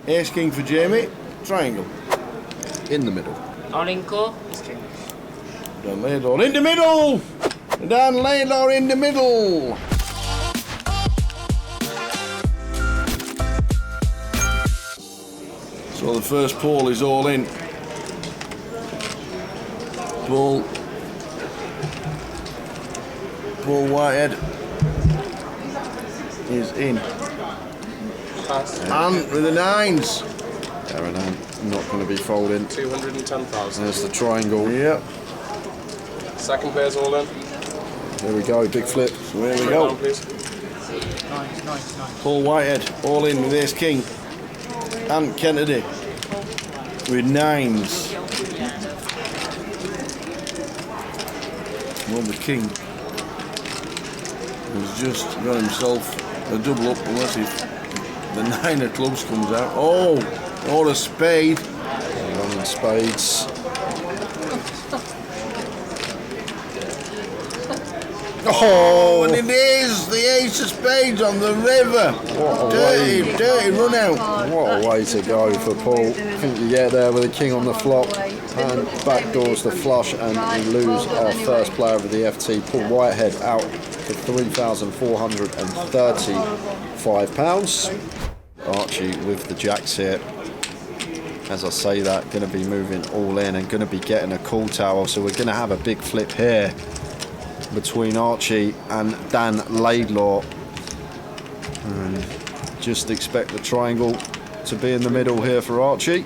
Ace king for Jamie. Triangle. In the middle. All in call. It's king. Dan Laidlaw in the middle. Dan Laidlaw in the middle. So the first pull is all in. Pull Whitehead is in. Pass. And with the nines. Aaron not going to be folding. 210,000. There's the triangle. Yep. Second pair's all in. There we go, big flip. So here we Put it go. down, please. Nice. Paul Whitehead all in with ace king. And Kennedy with nines. Well, the king has just got himself a double up unless the nine of clubs comes out. Oh, or a spade. Running spades. Oh, and it is the ace of spades on the river. What a way. Dirty run out. What a way to go for Paul. I think you get there with a king on the flop and backdoors the flush, and we lose our first player of the FT. Paul Whitehead out for £3,435. Archie with the jacks here. As I say that, going to be moving all in and going to be getting a call tower. So we're going to have a big flip here between Archie and Dan Laidlaw. And just expect the triangle to be in the middle here for Archie.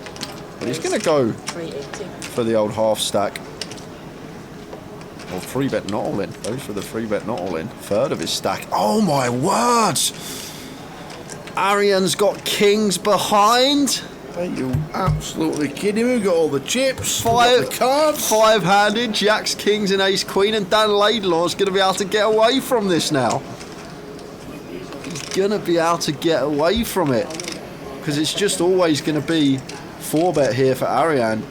But he's going to go for the old half stack. Or free bet not all in. Goes for the free bet not all in. Third of his stack. Oh my words! Arian's got kings behind. Are you absolutely kidding me? We've got all the chips, we've got the cards. Five-handed, jacks, kings and ace queen, and Dan Laidlaw's going to be able to get away from this now. He's going to be able to get away from it. Because it's just always going to be 4-bet here for Arian.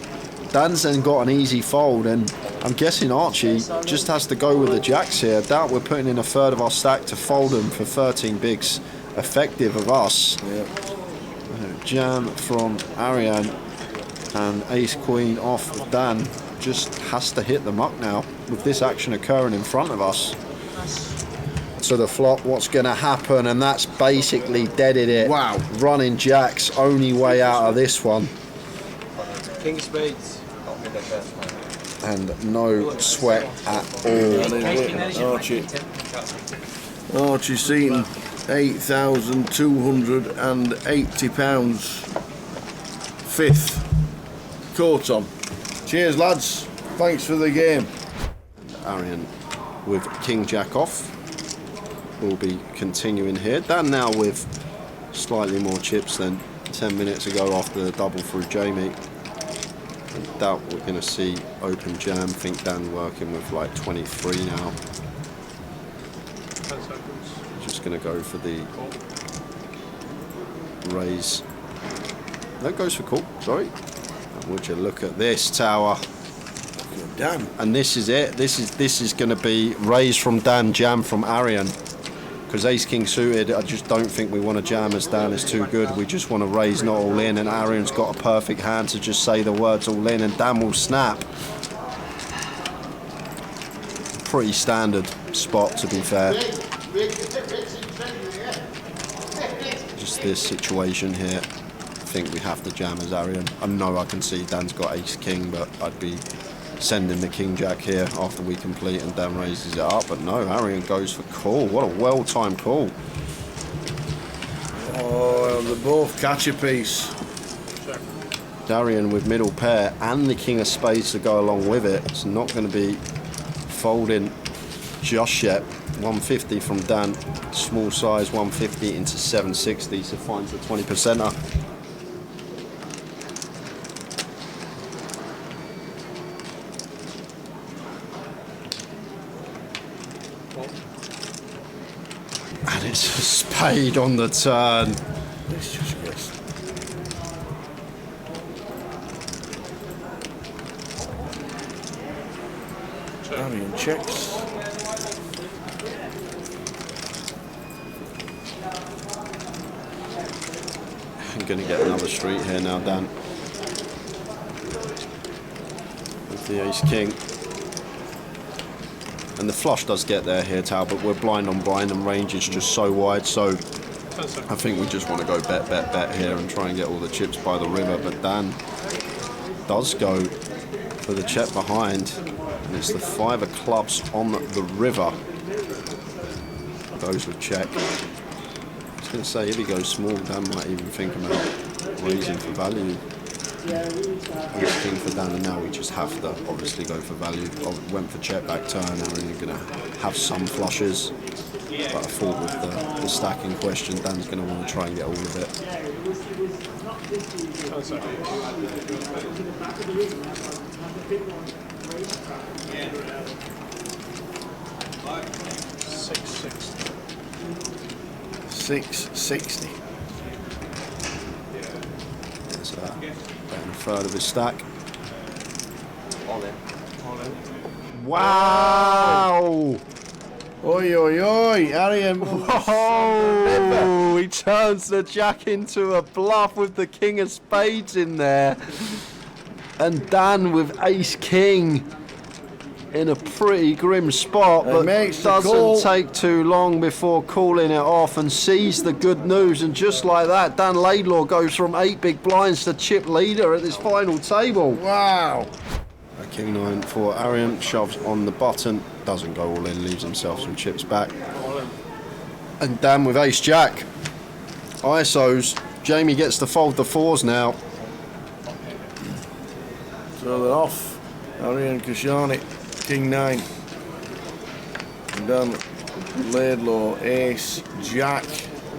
Dan's then got an easy fold, and I'm guessing Archie just has to go with the jacks here. I doubt we're putting in a third of our stack to fold them for 13 bigs effective of us. Yep. Jam from Arian and ace queen off of Dan. Just has to hit the muck now with this action occurring in front of us. To the flop, what's going to happen? And that's basically deaded it. Wow. Running jacks, only way out of this one. King of spades. And no sweat at all. Archie Seaton, £8,280. Fifth. Court on. Cheers, lads. Thanks for the game. Arian with king jack off will be continuing here. Dan now with slightly more chips than 10 minutes ago after the double through Jamie. I doubt we're going to see open jam. I think Dan working with like 23 now. 10 seconds. Just going to go for the raise. No, goes for call, sorry. And would you look at this tower? Dan. And this is it. This is going to be raise from Dan, jam from Arian. Because ace king suited, I just don't think we want to jam as Dan is too good. We just want to raise not all in, and Arian's got a perfect hand to just say the words all in, and Dan will snap. Pretty standard spot, to be fair. Just this situation here, I think we have to jam as Arian. I know I can see Dan's got ace king, but I'd be sending the king jack here after we complete and Dan raises it up, but no, Arian goes for call. What a well-timed call. Oh, they both catch a piece. Darian with middle pair and the king of spades to go along with it. It's not going to be folding just yet. 150 from Dan, small size 150 into 760, so finds the 20%er. And it's a spade on the turn. This just gets... Arian checks. going to get another street here now, Dan. With the ace king. And the flush does get there here, Tal, but we're blind on blind and range is just so wide. So I think we just want to go bet here and try and get all the chips by the river. But Dan does go for the check behind. And it's the 5 of clubs on the river. Goes with check. I was going to say, if he goes small, Dan might even think about raising for value. Ace king for Dan, and now we just have to obviously go for value. I went for check back turn, and we're going to have some flushes. But I thought with the stack in question, Dan's going to want to try and get all of it. $660. There's a third of his stack. All in. All in. Wow! Oi, oi, oi, Arian. Oh, he turns the jack into a bluff with the king of spades in there. And Dan with ace king in a pretty grim spot, but doesn't take too long before calling it off and sees the good news. And just like that, Dan Laidlaw goes from 8 big blinds to chip leader at this final table. Wow. A king 9 for Arian, shoves on the button, doesn't go all in, leaves himself some chips back. And Dan with ace jack. ISOs. Jamie gets to fold the 4s now. So they're off. Arian Kashani, king 9. And then Laidlaw, ace, jack,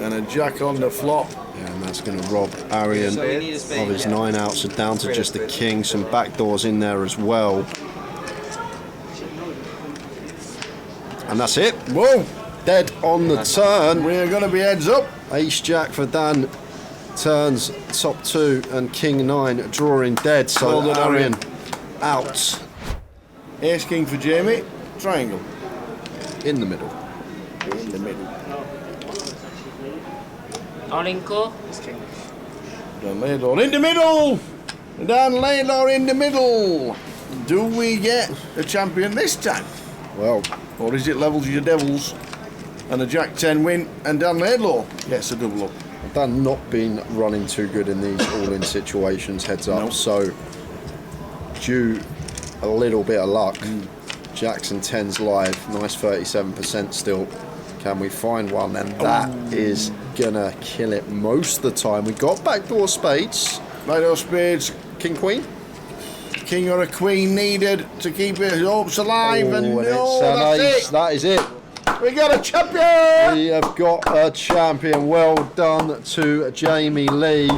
and a jack on the flop. Yeah, and that's going to rob Arian So we need a spade, of his yeah. 9 out, so down to just the king, some backdoors in there as well. And that's it. Whoa! Dead on the turn. We're going to be heads up. Ace jack for Dan, turns top 2, and king 9 drawing dead, so Well done, Arian Arian. out Ace king for Jamie. Triangle. in the middle. In the middle. All in call. It's king. Dan Laidlaw in the middle. Dan Laidlaw in the middle. Do we get a champion this time? Well, Or is it levels your devils and a jack 10 win and Dan Laidlaw gets a double up? Dan not been running too good in these all-in situations, heads up, No. so due a little bit of luck. Jacks and 10s live, nice 37% still. Can we find one? And that is gonna kill it most of the time. We got backdoor spades. Backdoor spades, King Queen. king or a queen needed to keep his hopes alive, and it's no, an that's ace. it. That is it. We got a champion. We have got a champion. Well done to Jamie Lee.